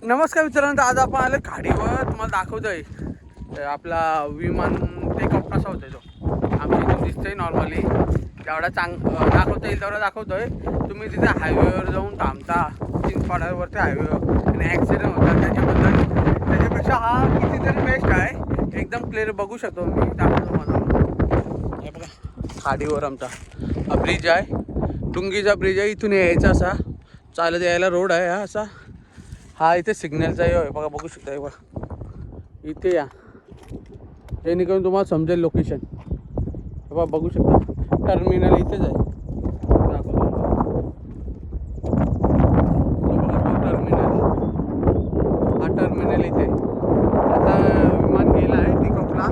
नमस्कार मित्रांनो, आज आपण आले खाडीवर. तुम्हाला दाखवतोय आपला विमान टेकऑफ कसा होतोय तो आमच्या इथून दिसतोय. नॉर्मली जेवढा दाखवता येईल तेवढा दाखवतोय. तुम्ही तिथे हायवेवर जाऊन थांबता चिंचपाड्यावरती हायवेवर आणि ॲक्सिडेंट होतात त्याच्यापेक्षा हा कितीतरी बेस्ट आहे. एकदम क्लिअर बघू शकतो. मी दाखवतो मला. हे बघा खाडीवर आमचा हा ब्रिज आहे, टुंगीचा ब्रिज आहे. इथून यायचा असा चालत यायला रोड आहे. हा असा हा इथे सिग्नलचा आहे बघा, बघू शकता. बघा इथे या, जेणेकरून तुम्हाला समजेल लोकेशन. बघा बघू शकता, टर्मिनल इथेच आहे. टर्मिनल, हा टर्मिनल इथे. आता विमान गेला आहे टेकऑफला.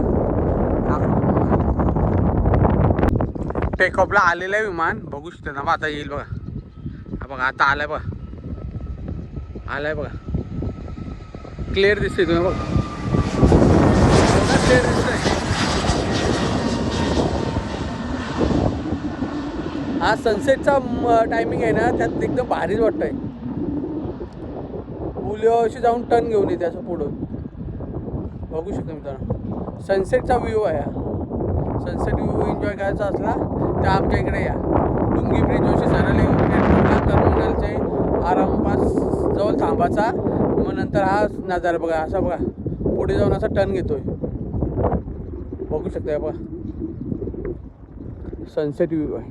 टेकऑफला आलेलं आहे विमान, बघू शकता ना. आता येईल बघा. हा बघा आता आलाय बघा, आलाय बघा. क्लिअर दिसतोय तुम्ही बघा, क्लिअर दिसतोय. हा सनसेटचा टायमिंग आहे ना, त्यात एकदम भारीच वाटतंय. पुलावरशी जाऊन टर्न घेऊन येते असं पुढं, बघू शकतो मित्रांनो. सनसेटचा व्ह्यू आहे हा. सनसेट व्ह्यू एन्जॉय करायचा असला तर आमच्या इकडे या. टुंगी ब्रिजवरशी सरळ एअरपोर्टला टर्मिनलचे आरामपास जवळ थांबाचा. मग नंतर हा नजारा बघा, असा बघा पुढे जाऊन असा टर्न घेतोय, बघू शकता. बघा सनसेट व्ह्यू आहे.